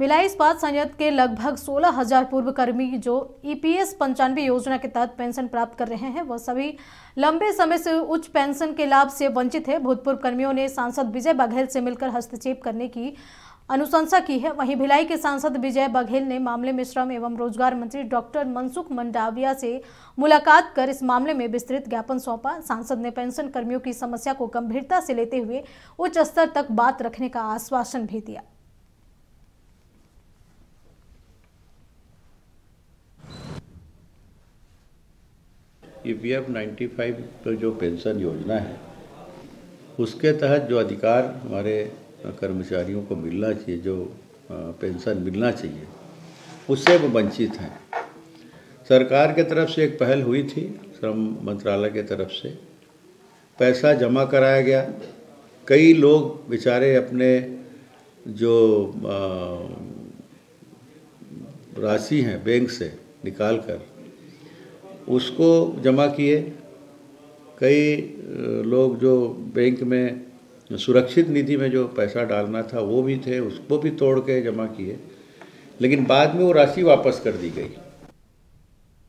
भिलाई इस्पात संयंत्र के लगभग 16,000 पूर्व कर्मी जो ईपीएस 95 योजना के तहत पेंशन प्राप्त कर रहे हैं, वह सभी लंबे समय से उच्च पेंशन के लाभ से वंचित है। भूतपूर्व कर्मियों ने सांसद विजय बघेल से मिलकर हस्तक्षेप करने की अनुशंसा की है। वहीं भिलाई के सांसद विजय बघेल ने मामले में श्रम एवं रोजगार मंत्री डॉक्टर मनसुख मंडाविया से मुलाकात कर इस मामले में विस्तृत ज्ञापन सौंपा। सांसद ने पेंशन कर्मियों की समस्या को गंभीरता से लेते हुए उच्च स्तर तक बात रखने का आश्वासन भी दिया। ईपीएफ 95 जो पेंशन योजना है उसके तहत जो अधिकार हमारे कर्मचारियों को मिलना चाहिए, जो पेंशन मिलना चाहिए, उससे वो वंचित हैं। सरकार के तरफ से एक पहल हुई थी, श्रम मंत्रालय के तरफ से पैसा जमा कराया गया। कई लोग बेचारे अपने जो राशि हैं बैंक से निकाल कर उसको जमा किए। कई लोग जो बैंक में सुरक्षित निधि में जो पैसा डालना था वो भी थे, उसको भी तोड़ के जमा किए, लेकिन बाद में वो राशि वापस कर दी गई।